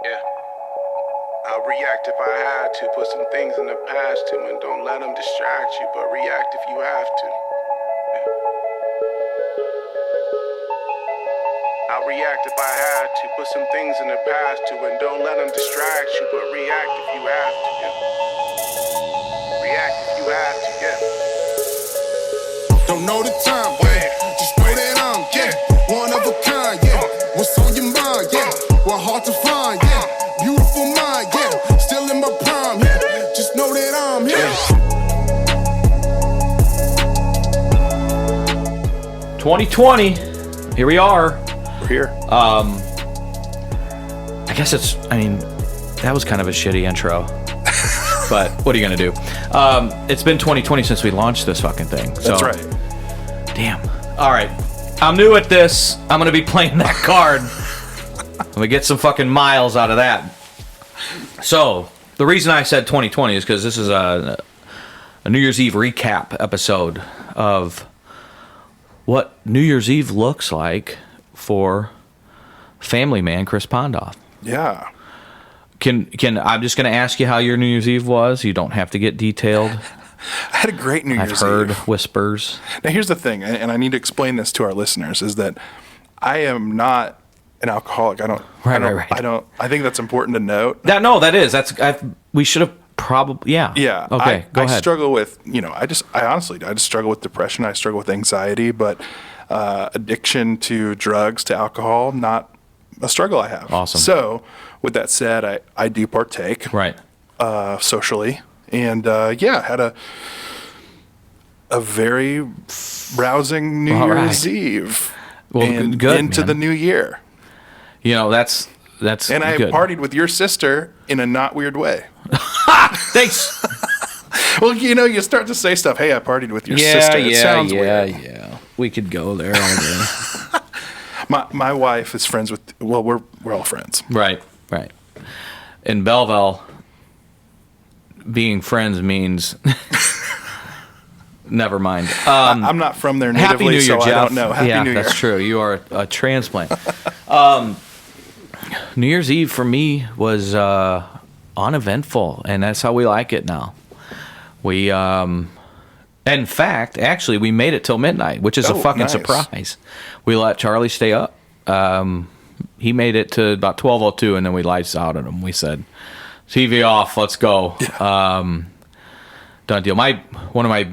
Yeah. I'll react if I had to. Put some things in the past too, and don't let them distract you, but react if you have to. Yeah. I'll react if I had to. Put some things in the past too, and don't let them distract you, but react if you have to. Yeah. React if you have to. Yeah. Don't know the time, yeah. Just know that I'm, one of a kind, What's on your mind, What hard to find, Beautiful mind, Still in my prime, Just know that I'm here. 2020, here we are. We're here. I guess that was kind of a shitty intro. But what are you going to do? It's been 2020 since we launched this fucking thing. That's right. Damn. All right. I'm new at this. I'm going to be playing that card. Let me get some fucking miles out of that. So, the reason I said 2020 is because this is a New Year's Eve recap episode of what New Year's Eve looks like for family man Chris Pondoff. Yeah. Can I'm just going to ask you how your New Year's Eve was. You don't have to get detailed. I had a great New Year's Eve. I've heard whispers. Now, here's the thing, and I need to explain this to our listeners, is that I am not an alcoholic. Right. I think that's important to note. We should have probably, yeah. Yeah. Okay, go ahead. I struggle with, I honestly struggle with depression. I struggle with anxiety, but addiction to drugs, to alcohol, not a struggle I have. Awesome. So, with that said, I do partake. Right. Socially. And had a very rousing New Year's Eve. Well, and good into man. the new year. That's and I good. partied with your sister in a not weird way. Thanks. Well, you start to say stuff. Hey, I partied with your sister. It sounds weird. Yeah. We could go there all day. My wife is friends with. Well, we're all friends. Right. In Belleville, being friends means never mind. I'm not from there natively, Happy New Year, so Jeff. I don't know. Happy New Year. That's true. You are a transplant. New Year's Eve for me was uneventful, and that's how we like it now. We, in fact, actually, we made it till midnight, which is a fucking surprise. We let Charlie stay up. He made it to about 12:02, and then we lights out on him. We said, "TV off, let's go." Yeah. Done deal. One of my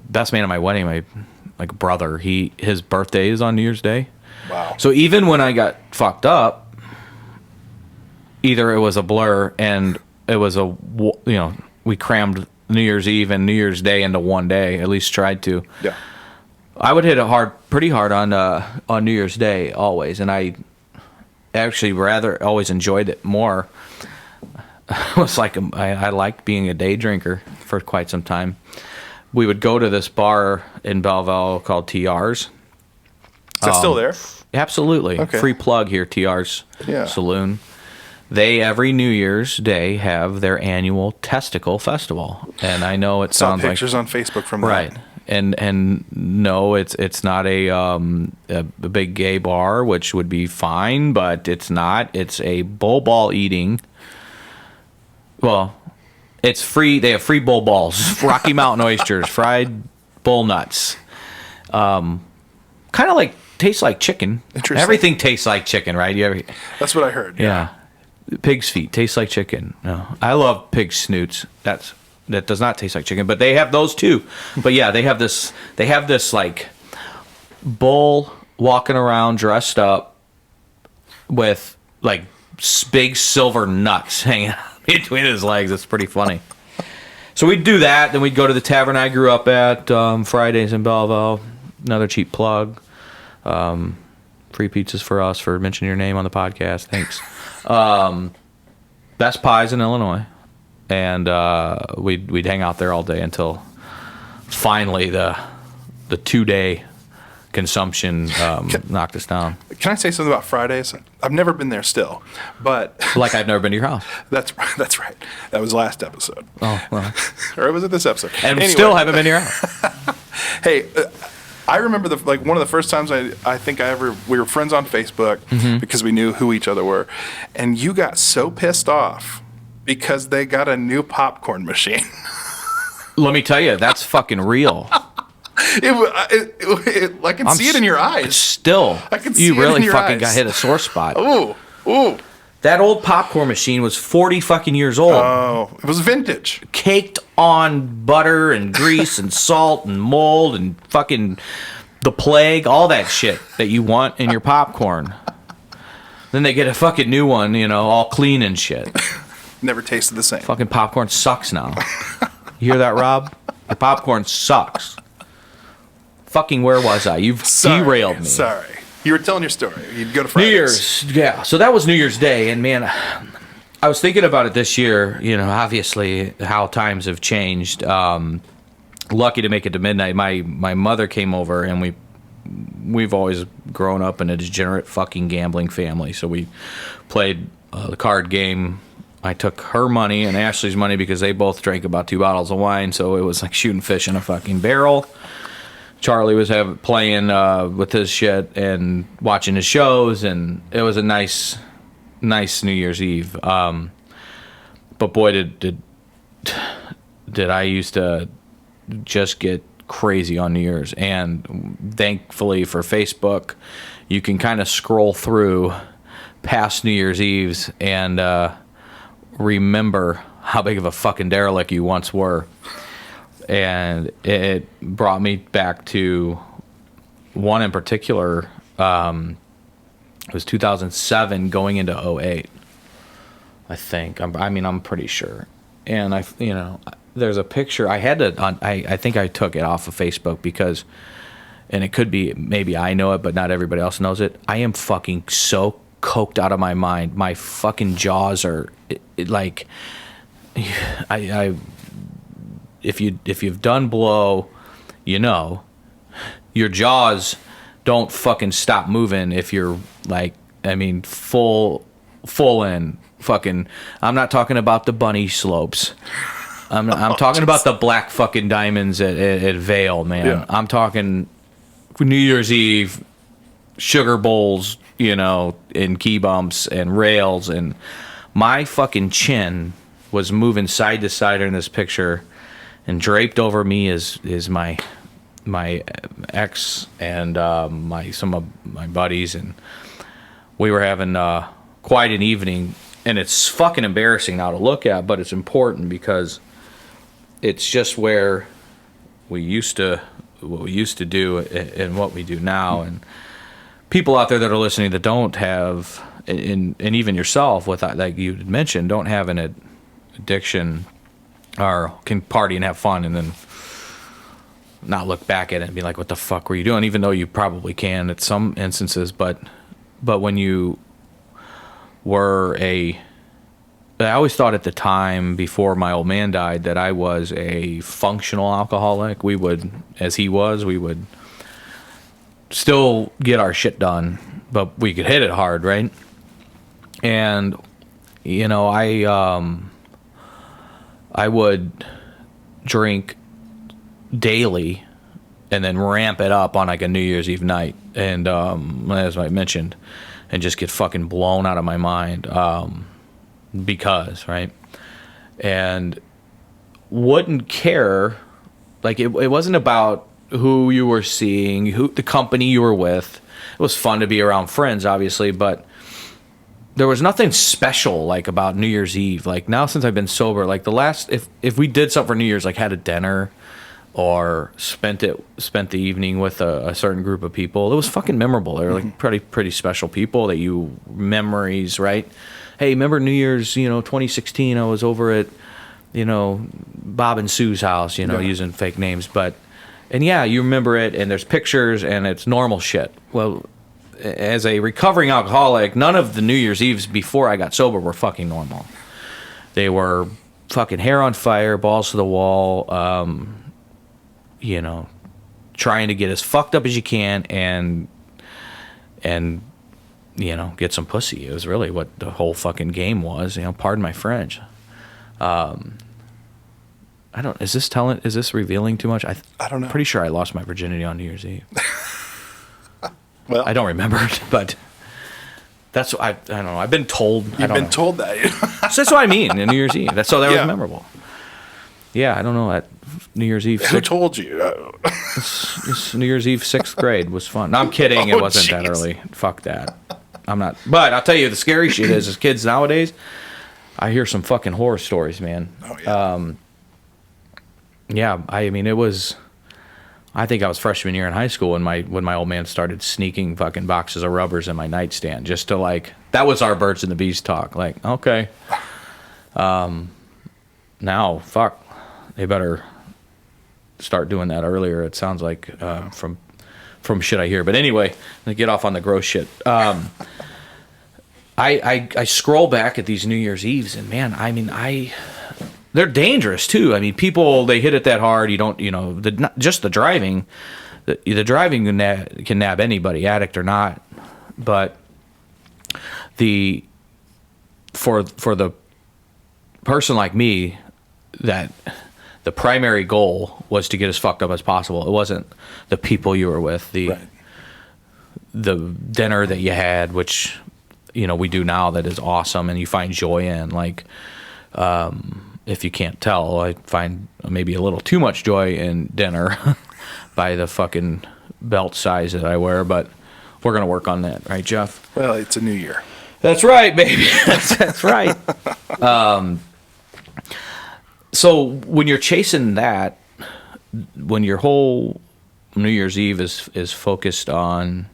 best man at my wedding, my brother. His birthday is on New Year's Day. Wow. So even when I got fucked up, either it was a blur and it was we crammed New Year's Eve and New Year's Day into one day. At least tried to. Yeah. I would hit it pretty hard on New Year's Day always, and I actually rather always enjoyed it more. It was like I liked being a day drinker for quite some time. We would go to this bar in Belleville called TR's. Is that still there? Absolutely. Okay. Free plug here, TR's Saloon. They, every New Year's Day, have their annual Testicle Festival. And I know it sounds like... pictures on Facebook from that. Right. And no, it's not a big gay bar, which would be fine, but it's not. It's a bull ball eating... Well, it's free. They have free bull balls, Rocky Mountain oysters, fried bull nuts. Kind of tastes like chicken. Interesting. Everything tastes like chicken, right? That's what I heard. Yeah. Pig's feet taste like chicken. No, I love pig snoots. That does not taste like chicken, but they have those too. But yeah, they have this like bull walking around dressed up with like big silver nuts hanging out between his legs. It's pretty funny. So we'd do that. Then we'd go to the tavern I grew up at, Fridays in Belleville. Another cheap plug. Free pizzas for us for mentioning your name on the podcast. Thanks. Best Pies in Illinois. And we'd hang out there all day until finally the 2-day consumption knocked us down. Can I say something about Fridays? I've never been there still, but like I've never been to your house. That's right. That was last episode. Oh well, or was it this episode? And anyway. Still haven't been to your house. Hey, I remember one of the first times I think we were friends on Facebook because we knew who each other were, and you got so pissed off because they got a new popcorn machine. Let me tell you, that's fucking real. I can see it in your eyes. Still, I can see you it really in your fucking eyes. got hit a sore spot. Ooh. That old popcorn machine was 40 fucking years old. Oh, it was vintage. Caked on butter and grease and salt and mold and fucking the plague, all that shit that you want in your popcorn. Then they get a fucking new one, all clean and shit. Never tasted the same. Fucking popcorn sucks now. You hear that, Rob? The popcorn sucks. Fucking where was I? You've derailed me. Sorry. You were telling your story. You'd go to Fridays. New Year's, yeah. So that was New Year's Day, and man, I was thinking about it this year. Obviously how times have changed. Lucky to make it to midnight. My mother came over, and we've always grown up in a degenerate fucking gambling family. So we played the card game. I took her money and Ashley's money because they both drank about 2 bottles of wine. So it was like shooting fish in a fucking barrel. Charlie was playing with his shit and watching his shows, and it was a nice New Year's Eve. But boy, did I used to just get crazy on New Year's. And thankfully for Facebook, you can kind of scroll through past New Year's Eves and remember how big of a fucking derelict you once were. And it brought me back to one in particular. It was 2007 going into 2008, I think. I'm pretty sure. And there's a picture. I had to. I think I took it off of Facebook because, and it could be maybe I know it, but not everybody else knows it. I am fucking so coked out of my mind. My fucking jaws are like, If you've done blow, your jaws don't fucking stop moving if you're full in fucking. I'm not talking about the bunny slopes. I'm talking about the black fucking diamonds at Vail, man. Yeah. I'm talking New Year's Eve, sugar bowls, and key bumps and rails, and my fucking chin was moving side to side in this picture. And draped over me is my ex and some of my buddies, and we were having quite an evening. And it's fucking embarrassing now to look at, but it's important because it's just where what we used to do and what we do now. And people out there that are listening that don't have, and even yourself, with like you had mentioned, don't have an addiction. Or can party and have fun and then not look back at it and be like, what the fuck were you doing? Even though you probably can at some instances, but when you were I always thought at the time before my old man died that I was a functional alcoholic. We would still get our shit done, but we could hit it hard, right? And I would drink daily and then ramp it up on like a New Year's Eve night. And as I mentioned, and just get fucking blown out of my mind because, right? And wouldn't care. Like it wasn't about who you were seeing, the company you were with. It was fun to be around friends, obviously, but there was nothing special like about New Year's Eve. Like now since I've been sober, like the last, if we did something for New Year's, like had a dinner or spent the evening with a certain group of people, it was fucking memorable. They were like pretty special people that memories, right? Hey, remember New Year's, 2016, I was over at, Bob and Sue's house, using fake names. And yeah, you remember it and there's pictures and it's normal shit. Well, as a recovering alcoholic, none of the New Year's Eves before I got sober were fucking normal. They were fucking hair on fire, balls to the wall, trying to get as fucked up as you can and get some pussy. It was really what the whole fucking game was, pardon my French. I don't. Is this revealing too much? I don't know. Pretty sure I lost my virginity on New Year's Eve. Well, I don't remember it, but that's I don't know. I've been told. You've been told that. So that's what I mean. In New Year's Eve. That Yeah. was memorable. Yeah, I don't know. At New Year's Eve. Who told you? This New Year's Eve 6th grade was fun. No, I'm kidding. It wasn't that early. Fuck that. I'm not. But I'll tell you, the scary shit is, as kids nowadays, I hear some fucking horror stories, man. Oh yeah. Yeah, I mean, it was. I think I was freshman year in high school when my old man started sneaking fucking boxes of rubbers in my nightstand just to like. That was our birds and the bees talk. Like, okay. Now, fuck, they better start doing that earlier. It sounds like from shit I hear. But anyway, to get off on the gross shit. I scroll back at these New Year's Eves, and man, I mean, they're dangerous too. I mean, people, they hit it that hard. You don't, just the driving. The driving can nab anybody, addict or not. But for the person like me, that the primary goal was to get as fucked up as possible. It wasn't the people you were with, the dinner that you had, which we do now, that is awesome and you find joy in. Like, if you can't tell, I find maybe a little too much joy in dinner by the fucking belt size that I wear, but we're gonna work on that, right, Jeff? Well, it's a new year. That's right, baby. That's right. So when you're chasing that, when your whole New Year's Eve is focused on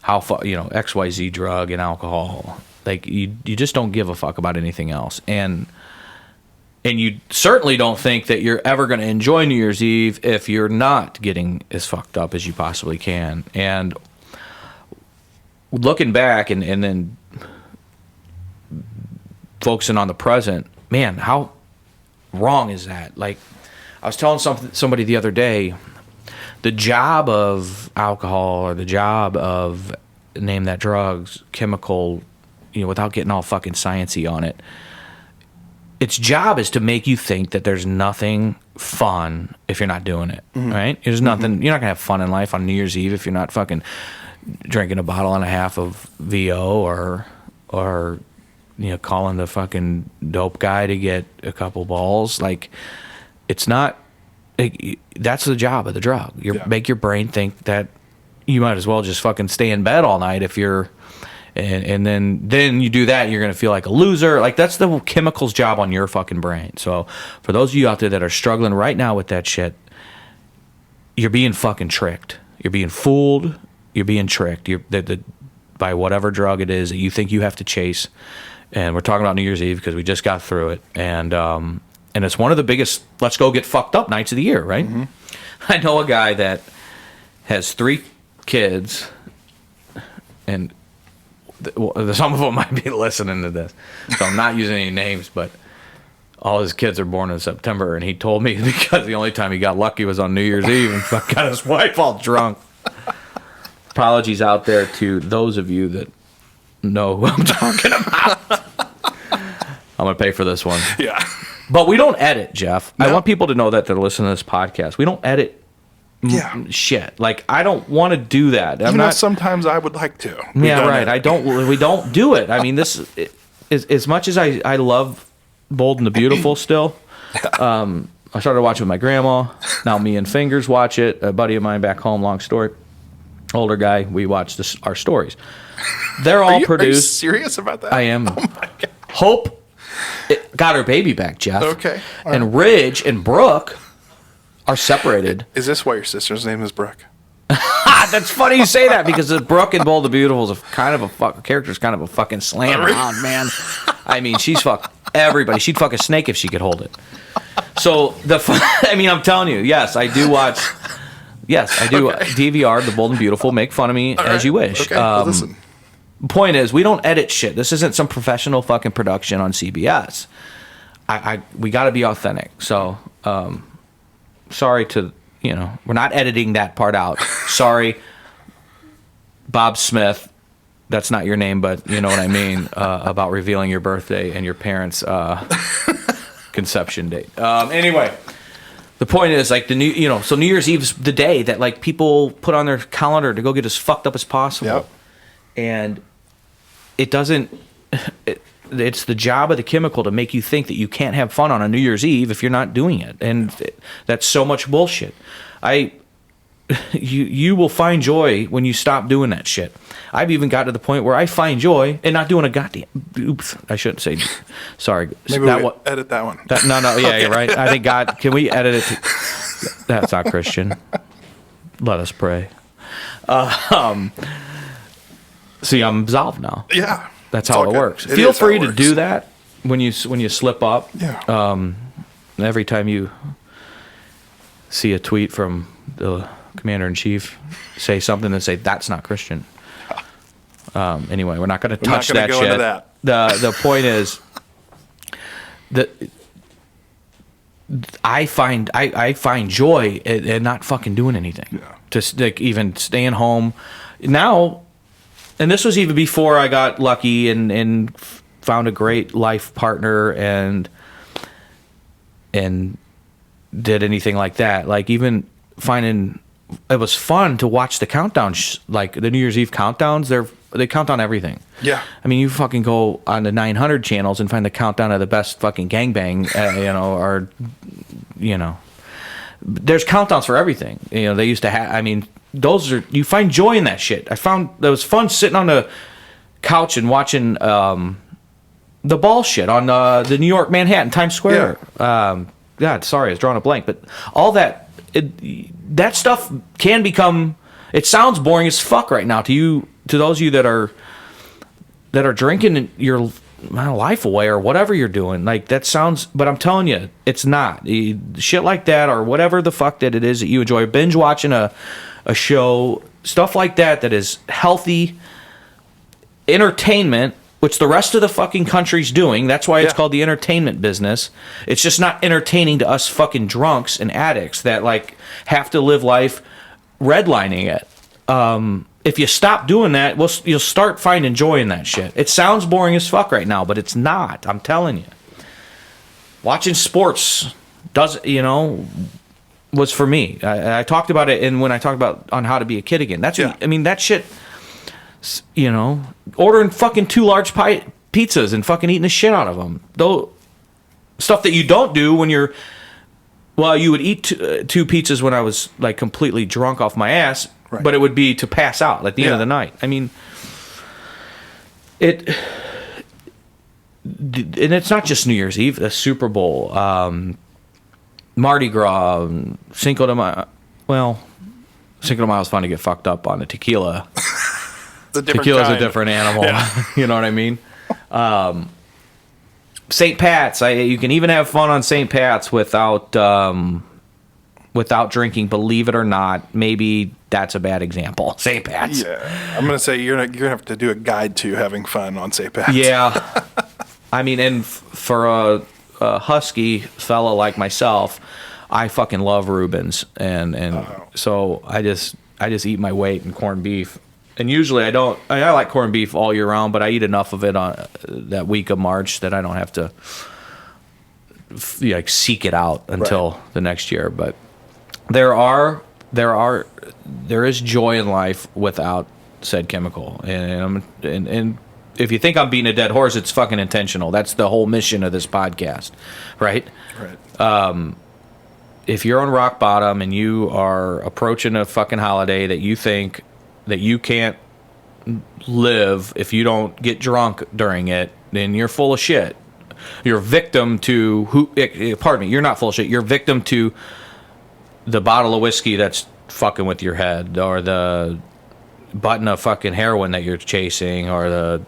how far, XYZ drug and alcohol, like you just don't give a fuck about anything else, and you certainly don't think that you're ever going to enjoy New Year's Eve if you're not getting as fucked up as you possibly can. And looking back and then focusing on the present, man, how wrong is that? Like, I was telling somebody the other day, the job of alcohol or the job of, name that, drugs, chemical, without getting all fucking sciencey on it, its job is to make you think that there's nothing fun if you're not doing it, right? There's nothing. You're not gonna have fun in life on New Year's Eve if you're not fucking drinking a bottle and a half of VO or calling the fucking dope guy to get a couple balls. Like, it's not. That's the job of the drug. Make your brain think that you might as well just fucking stay in bed all night if you're. And then you do that, you're going to feel like a loser. Like, that's the chemical's job on your fucking brain. So for those of you out there that are struggling right now with that shit, you're being fucking tricked. You're being fooled. You're being tricked. By whatever drug it is that you think you have to chase. And we're talking about New Year's Eve because we just got through it. And it's one of the biggest let's go get fucked up nights of the year, right? I know a guy that has 3 kids, and some of them might be listening to this, so I'm not using any names, but all his kids are born in September, and he told me because the only time he got lucky was on New Year's Eve and got his wife all drunk. Apologies out there to those of you that know who I'm talking about. I'm going to pay for this one. Yeah. But we don't edit, Jeff. No. I want people to know that they're listening to this podcast. We don't edit shit. Like, I don't want to do that. Even though sometimes I would like to. We don't do it. I mean, this is, as much as I love Bold and the Beautiful still. I started watching with my grandma. Now me and Fingers watch it. A buddy of mine back home, long story, older guy, we watch our stories. They're all produced. Are you serious about that? I am. Oh my God. Hope got her baby back, Jeff. Okay. All and right. Ridge and Brooke are separated. Is this why your sister's name is Brooke? That's funny you say that, because Brooke in Bold the Beautiful is kind of a character's kind of a fucking slam around, man. I mean, she's fucked everybody. She'd fuck a snake if she could hold it. So I'm telling you, yes, I do watch. Yes, I do. Okay. DVR, the Bold and Beautiful. Make fun of me as you wish. Okay, well, listen. Point is, we don't edit shit. This isn't some professional fucking production on CBS. We got to be authentic. So, sorry to, we're not editing that part out. Sorry, Bob Smith. That's not your name, but you know what I mean, about revealing your birthday and your parents' conception date. Anyway, the point is like so New Year's Eve is the day that like people put on their calendar to go get as fucked up as possible. Yep. And it doesn't. It's the job of the chemical to make you think that you can't have fun on a New Year's Eve if you're not doing it, and that's so much bullshit. You will find joy when you stop doing that shit. I've even got to the point where I find joy in not doing a goddamn. Oops, I shouldn't say. Sorry. Maybe edit that one. No. Yeah, okay. You're right. I think God. Can we edit it? That's not Christian. Let us pray. See, I'm absolved now. Yeah. That's how it works. Feel free to do that when you slip up. Yeah. Every time you see a tweet from the commander-in-chief, say something and say that's not Christian. Anyway, we're not going to touch that shit. Into that. The point is that I find joy in not fucking doing anything. Yeah. Just like even staying home now. And this was even before I got lucky and found a great life partner and did anything like that. Like even finding it was fun to watch the countdowns, like the New Year's Eve countdowns. They count down everything. Yeah. I mean, you fucking go on the 900 channels and find the countdown of the best fucking gangbang, or there's countdowns for everything. They used to have. I mean. You find joy in that shit. I found that was fun sitting on the couch and watching the ball shit on the New York Manhattan Times Square. Yeah. God, sorry, I was drawing a blank, but all that that stuff can become. It sounds boring as fuck right now to those of you that are drinking your life away or whatever you're doing. Like that sounds, but I'm telling you, it's not. Shit like that or whatever the fuck that it is that you enjoy. Binge watching a show, stuff like that is healthy entertainment, which the rest of the fucking country's doing. That's why it's called the entertainment business. It's just not entertaining to us fucking drunks and addicts that like have to live life redlining it. If you stop doing that, you'll start finding joy in that shit. It sounds boring as fuck right now, but it's not. I'm telling you. Watching sports was for me. I talked about it, and when I talked about on how to be a kid again, that's I mean that shit. Ordering fucking 2 large pizzas and fucking eating the shit out of them. Though stuff that you don't do when you're. Well, you would eat 2 pizzas when I was like completely drunk off my ass, right. But it would be to pass out at the end of the night. I mean, and it's not just New Year's Eve, the Super Bowl. Mardi Gras, Cinco de Mayo. Well, Cinco de Mayo is fun to get fucked up on. The tequila. Tequila's a different animal. Yeah. You know what I mean? St. Pat's. You can even have fun on St. Pat's without drinking. Believe it or not, maybe that's a bad example. St. Pat's. Yeah, I'm gonna say you're gonna have to do a guide to having fun on St. Pat's. Yeah. I mean, and for a husky fella like myself, I fucking love Reubens, and so I just eat my weight in corned beef. And usually I don't. I like corned beef all year round, but I eat enough of it on that week of March that I don't have to seek it out until the next year. But there is joy in life without said chemical, and if you think I'm beating a dead horse, it's fucking intentional. That's the whole mission of this podcast, right? Right. If you're on rock bottom and you are approaching a fucking holiday that you think that you can't live if you don't get drunk during it, then you're full of shit. You're victim to you're not full of shit. You're victim to the bottle of whiskey that's fucking with your head, or the button of fucking heroin that you're chasing, or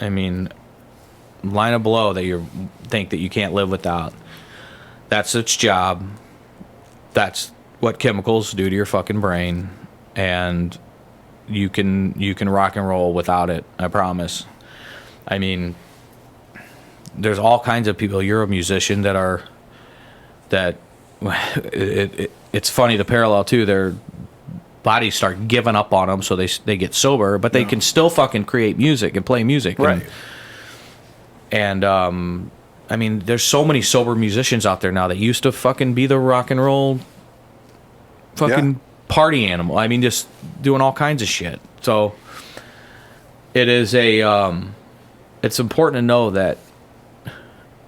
line of blow that you think that you can't live without. That's its job. That's what chemicals do to your fucking brain, and you can rock and roll without it. I promise. I mean, there's all kinds of people. You're a musician it's funny, the parallel too. Their bodies start giving up on them, so they get sober, but they can still fucking create music and play music, right? I mean, there's so many sober musicians out there now that used to fucking be the rock and roll fucking party animal. I mean, just doing all kinds of shit. So it is it's important to know that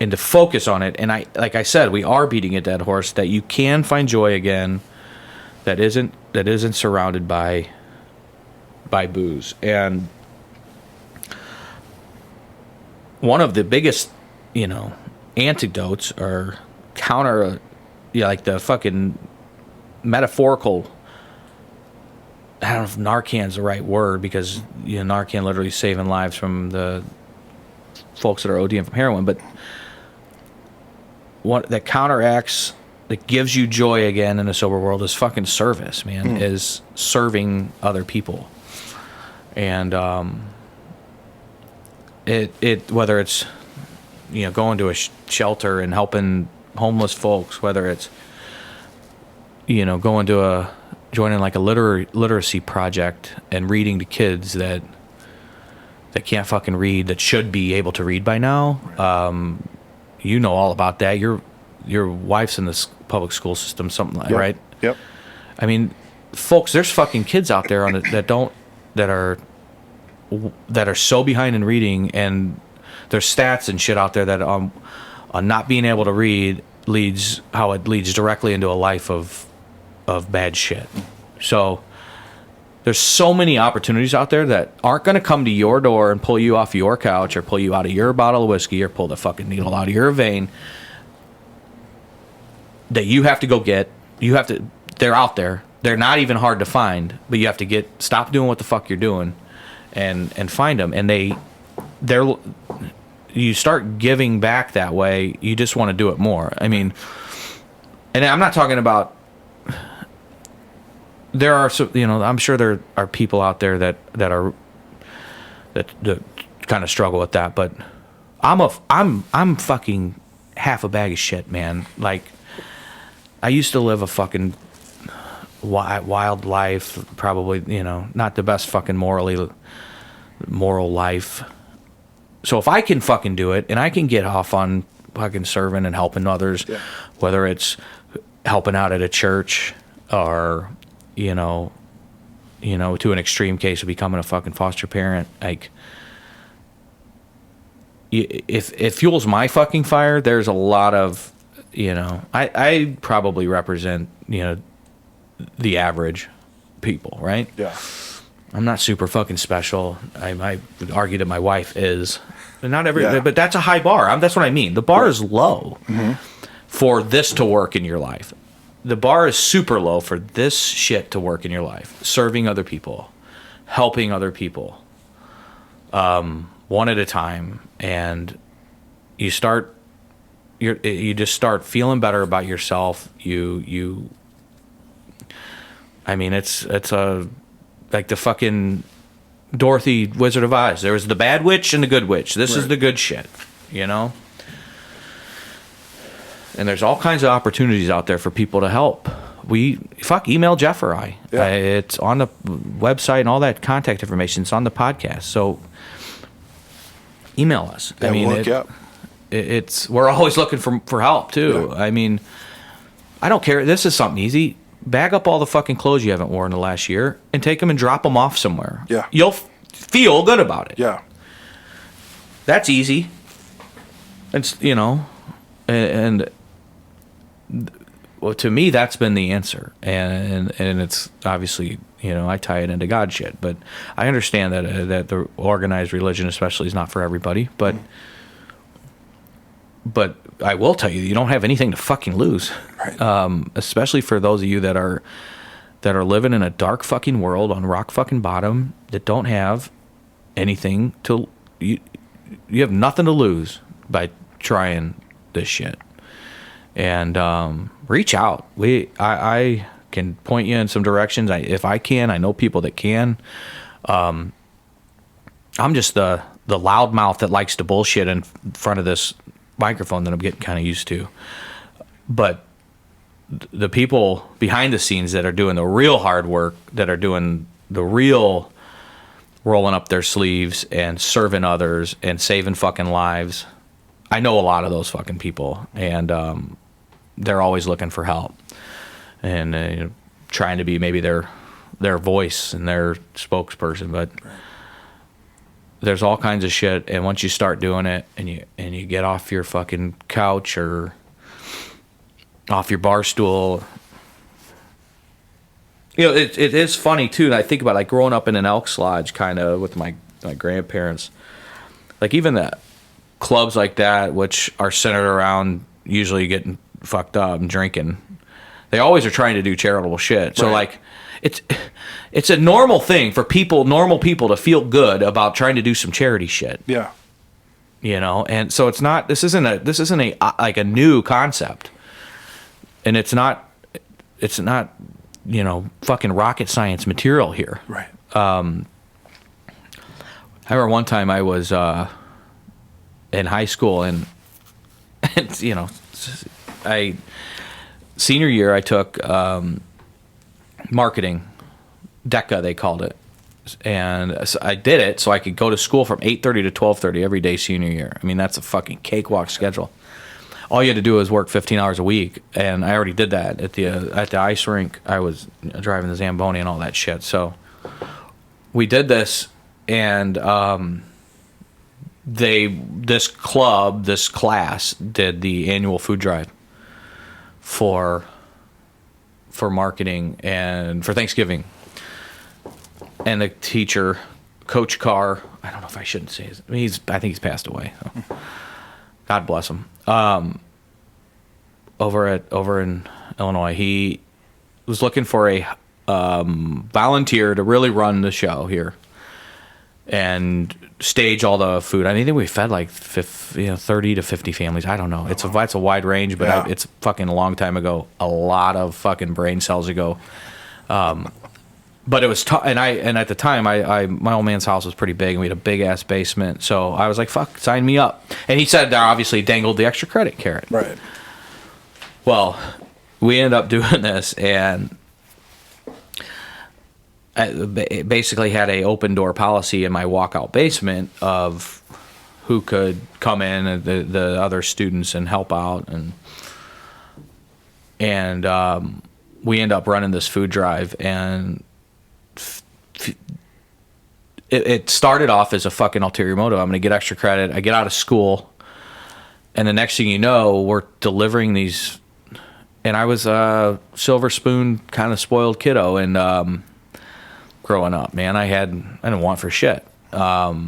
and to focus on it. And like I said, we are beating a dead horse, that you can find joy again that isn't surrounded by booze. And one of the biggest, antidotes or like the fucking metaphorical, I don't know if Narcan's the right word, because Narcan literally saving lives from the folks that are ODing from heroin, but what that counteracts, that gives you joy again in a sober world, is fucking service, man. Is serving other people. And it whether it's going to a shelter and helping homeless folks, whether it's going to joining like a literacy project and reading to kids that can't fucking read, that should be able to read by now. All about that. Your wife's in this public school system, something like, right? Yep. I mean, folks, there's fucking kids out there that are so behind in reading, and there's stats and shit out there that on not being able to read leads directly into a life of bad shit. So there's so many opportunities out there that aren't going to come to your door and pull you off your couch or pull you out of your bottle of whiskey or pull the fucking needle out of your vein, that you have to go get. They're out there. They're not even hard to find, but you have to stop doing what the fuck you're doing and find them. And you start giving back that way. You just want to do it more. I mean, and I'm not talking about, there are, I'm sure there are people out there that kind of struggle with that, but I'm fucking half a bag of shit, man. Like, I used to live a fucking wild life, probably, not the best fucking moral life. So if I can fucking do it, and I can get off on fucking serving and helping others, whether it's helping out at a church or, to an extreme case of becoming a fucking foster parent, like, if it fuels my fucking fire, there's a lot of, I probably represent, the average people, right? Yeah. I'm not super fucking special. I would argue that my wife is. But not every, but that's a high bar. That's what I mean. The bar is low for this to work in your life. The bar is super low for this shit to work in your life. Serving other people, helping other people, one at a time, and you just start feeling better about yourself. I mean, it's like the fucking Dorothy Wizard of Oz. There was the bad witch and the good witch. This is the good shit, And there's all kinds of opportunities out there for people to help. Email Jeff or I. Yeah. It's on the website, and all that contact information is on the podcast. So email us. Yeah, we'll hook you up. We're always looking for help too. Yeah. I mean, I don't care. This is something easy. Bag up all the fucking clothes you haven't worn in the last year and take them and drop them off somewhere. Yeah. You'll feel good about it. Yeah. That's easy. It's, and well, to me, that's been the answer. And it's obviously, I tie it into God shit, but I understand that the organized religion especially is not for everybody, but I will tell you don't have anything to fucking lose. Right. Especially for those of you that are living in a dark fucking world on rock fucking bottom, that don't have anything to, you have nothing to lose by trying this shit. And reach out. I can point you in some directions. If I can, I know people that can. I'm just the loudmouth that likes to bullshit in front of this microphone that I'm getting kind of used to. But the people behind the scenes that are doing the real hard work, that are doing the real rolling up their sleeves and serving others and saving fucking lives, I know a lot of those fucking people, and they're always looking for help and trying to be maybe their voice and their spokesperson, but there's all kinds of shit. And once you start doing it and you get off your fucking couch or off your bar stool, it is funny too. I think about like growing up in an Elks Lodge kind of with my grandparents, like even the clubs like that, which are centered around usually getting fucked up and drinking, they always are trying to do charitable shit. So like it's a normal thing for normal people to feel good about trying to do some charity shit. Yeah. And so this isn't a like a new concept. And it's not fucking rocket science material here. Right. I remember one time I was in high school and senior year I took marketing, DECA they called it, and so I did it so I could go to school from 8:30 to 12:30 every day senior year. I mean, that's a fucking cakewalk schedule. All you had to do was work 15 hours a week, and I already did that at the ice rink. I was driving the Zamboni and all that shit. So we did this, and this class did the annual food drive for marketing and for Thanksgiving. And the teacher, Coach Carr, I don't know if I shouldn't say his. I mean, I think he's passed away. So. God bless him. Over in Illinois, he was looking for a volunteer to really run the show here and stage all the food. I think we fed like 30 to 50 families. I don't know. It's a wide range, but it's fucking a long time ago. A lot of fucking brain cells ago. But it was and at the time my old man's house was pretty big and we had a big ass basement. So I was like, fuck, sign me up. And he said there obviously dangled the extra credit carrot. Right. Well, we ended up doing this and I basically had a open door policy in my walkout basement of who could come in and the other students and help out and we end up running this food drive and it started off as a fucking ulterior motive. I'm going to get extra credit. I get out of school, and the next thing you know, we're delivering these. And I was a silver spoon kind of spoiled kiddo, and growing up, man, I didn't want for shit. But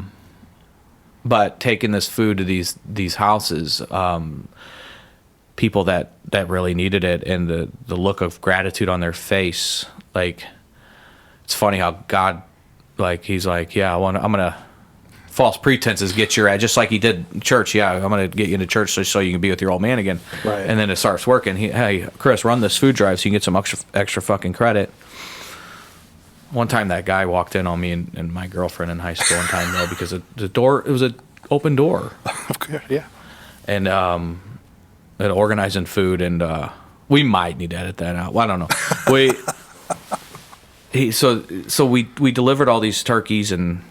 taking this food to these houses, people that really needed it, and the look of gratitude on their face, like. It's funny how God, like, he's like, yeah, I'm going to false pretenses get your, just like he did in church. Yeah, I'm going to get you into church so you can be with your old man again. Right. And then it starts working. Hey, Chris, run this food drive so you can get some extra fucking credit. One time that guy walked in on me and my girlfriend in high school one time, though, because the door, it was an open door. Of course, yeah. And organizing food, and we might need to edit that out. Well, I don't know. So we delivered all these turkeys and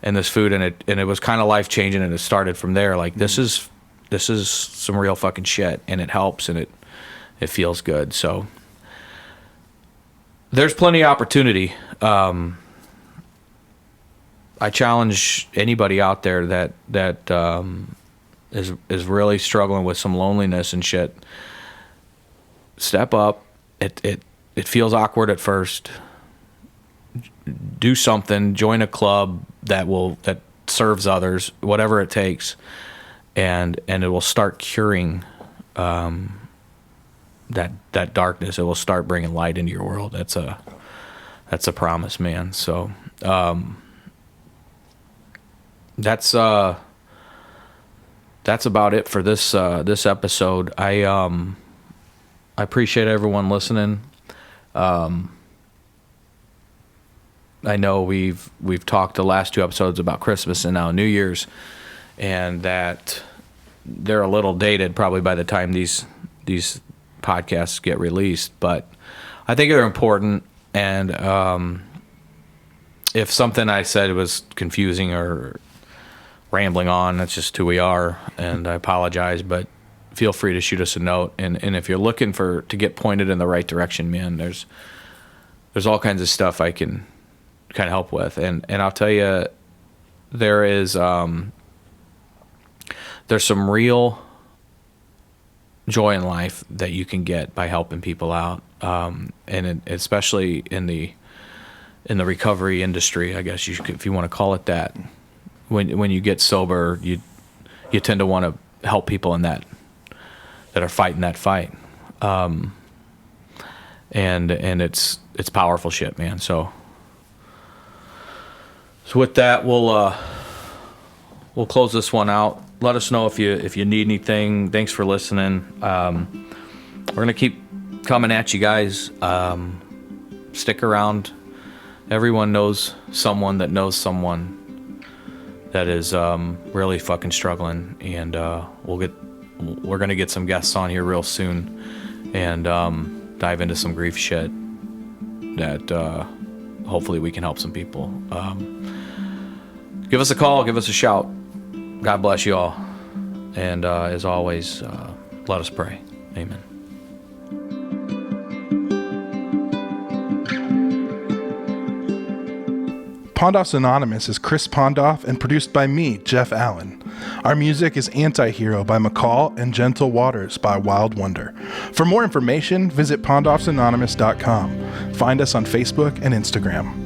this food, and it was kind of life changing, and it started from there. Like this is some real fucking shit, and it helps, and it feels good. So there's plenty of opportunity. I challenge anybody out there that is really struggling with some loneliness and shit. Step up. It feels awkward at first. Do something. Join a club that serves others, whatever it takes, and it will start curing that darkness. It will start bringing light into your world. That's a promise, man. So that's about it for this episode. I appreciate everyone listening. I know we've talked the last two episodes about Christmas and now New Year's, and that they're a little dated probably by the time these podcasts get released, but I think they're important. And if something I said was confusing or rambling on. That's just who we are, and I apologize, but feel free to shoot us a note. And if you're looking to get pointed in the right direction, man, there's all kinds of stuff I can kind of help with. And I'll tell you, there's some real joy in life that you can get by helping people out, especially in the recovery industry, I guess if you want to call it that. When you get sober, you tend to want to help people in that are fighting that fight, and it's powerful shit, man. So with that, we'll close this one out. Let us know if you need anything. Thanks for listening. We're gonna keep coming at you guys. Stick around. Everyone knows someone that knows someone that is really fucking struggling, and we're gonna get some guests on here real soon and dive into some grief shit that hopefully we can help some people. Give us a call, give us a shout. God bless you all, and as always, let us pray. Amen. Pondoff's Anonymous is Chris Pondoff and produced by me, Jeff Allen. Our music is Anti-Hero by McCall and Gentle Waters by Wild Wonder. For more information, visit pondoffsanonymous.com. Find us on Facebook and Instagram.